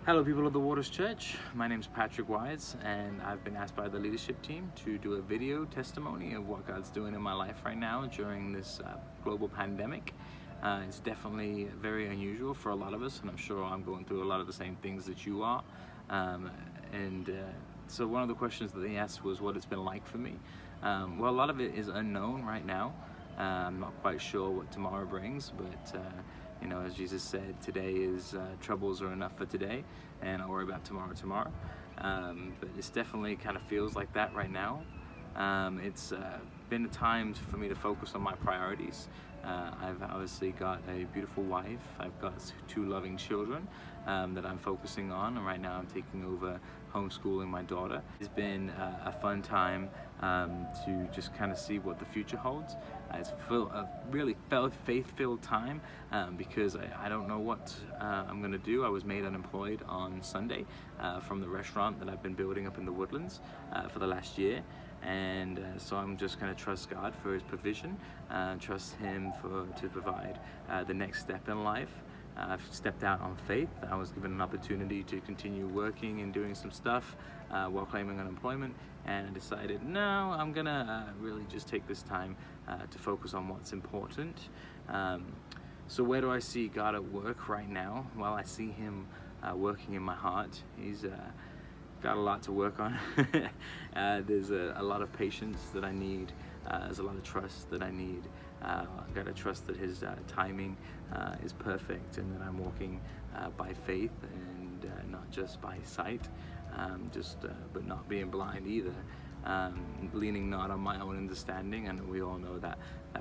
Hello people of the Waters Church, my name is Patrick Wise and I've been asked by the leadership team to do a video testimony of what God's doing in my life right now during this global pandemic. It's definitely very unusual for a lot of us, and I'm sure I'm going through a lot of the same things that you are. So one of the questions that they asked was what it's been like for me. Well, a lot of it is unknown right now. I'm not quite sure what tomorrow brings, but you know, as Jesus said, today is troubles are enough for today, and I'll worry about tomorrow. But it's definitely kind of feels like that right now. It's been a time for me to focus on my priorities. I've obviously got a beautiful wife. I've got two loving children that I'm focusing on, and right now I'm taking over homeschooling my daughter. It's been a fun time to just kind of see what the future holds. It's a really faith-filled time because I don't know what I'm going to do. I was made unemployed on Sunday from the restaurant that I've been building up in the Woodlands for the last year. And so I'm just going to trust God for His provision, trust Him to provide the next step in life. I've stepped out on faith. I was given an opportunity to continue working and doing some stuff while claiming unemployment, and I decided, no, I'm going to really just take this time to focus on what's important. So where do I see God at work right now? Well, I see Him working in my heart. He's got a lot to work on. There's a lot of patience that I need. There's a lot of trust that I need. I've got to trust that His timing is perfect, and that I'm walking by faith and not just by sight, but not being blind either. Leaning not on my own understanding. And we all know that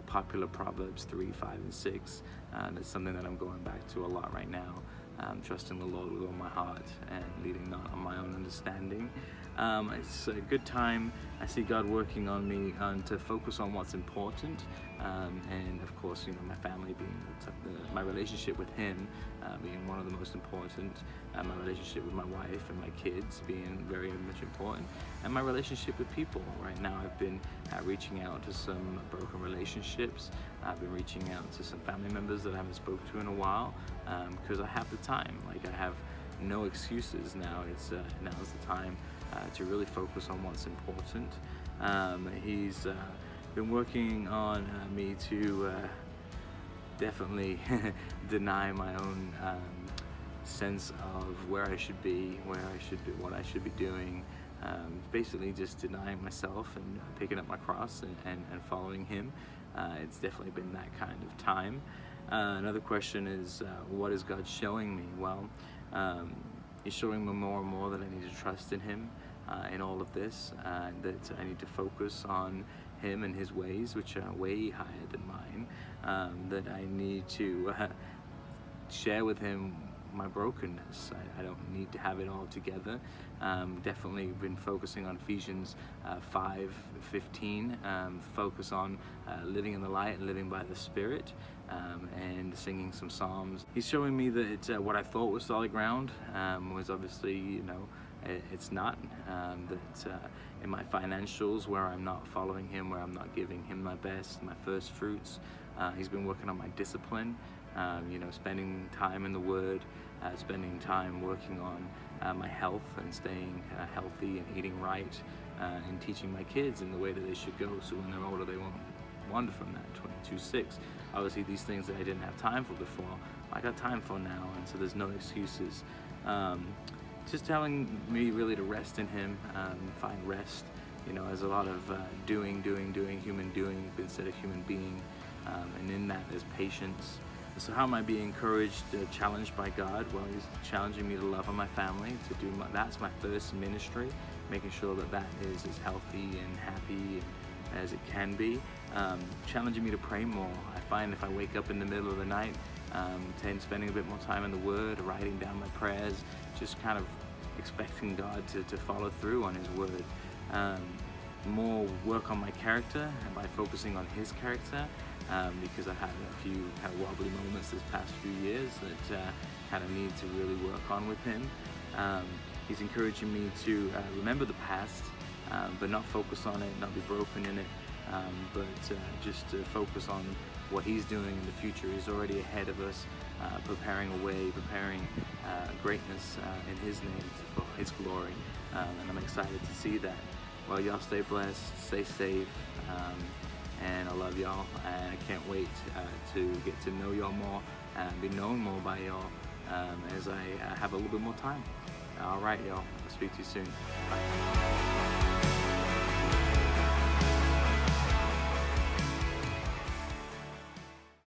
popular Proverbs 3, 5, and 6. That's something that I'm going back to a lot right now. Trusting the Lord with all my heart and leading not on my own understanding. It's a good time. I see God working on me to focus on what's important, and of course, you know, my family being my relationship with Him being one of the most important, my relationship with my wife and my kids being very much important, and my relationship with people. Right now I've been reaching out to some broken relationships. I've been reaching out to some family members that I haven't spoke to in a while, because I have the time. Like, I have no excuses now. Now's the time to really focus on what's important. He's been working on me to definitely deny my own sense of where I should be, what I should be doing. Basically just denying myself and picking up my cross and following Him. It's definitely been that kind of time. Another question is, what is God showing me? Well, He's showing me more and more that I need to trust in Him in all of this, that I need to focus on Him and His ways, which are way higher than mine, that I need to share with Him my brokenness. I don't need to have it all together. Definitely been focusing on Ephesians 5:15, focus on living in the light and living by the Spirit, and singing some psalms. He's showing me that what I thought was solid ground was obviously, you know, it's not. That in my financials, where I'm not following Him, where I'm not giving Him my best, my first fruits, He's been working on my discipline. You know, spending time in the Word, spending time working on my health and staying healthy and eating right, and teaching my kids in the way that they should go, so when they're older they won't wander from that. 22:6. Obviously these things that I didn't have time for before, I got time for now, and so there's no excuses. Just telling me really to rest in Him, find rest. You know, there's a lot of doing, human doing instead of human being, and in that there's patience. So how am I being encouraged, challenged by God? Well, He's challenging me to love on my family, that's my first ministry, making sure that is as healthy and happy as it can be. Challenging me to pray more. I find if I wake up in the middle of the night, spending a bit more time in the Word, writing down my prayers, just kind of expecting God to follow through on His Word. More work on my character by focusing on His character, because I had a few kind of wobbly moments this past few years that kind of need to really work on with Him. He's encouraging me to remember the past, but not focus on it, not be broken in it, but just to focus on what He's doing in the future. He's already ahead of us. preparing a way, preparing greatness in His name for His glory, and I'm excited to see that. Well, y'all stay blessed, stay safe, and I love y'all, and I can't wait to get to know y'all more and be known more by y'all as I have a little bit more time. All right, y'all. I'll speak to you soon. Bye.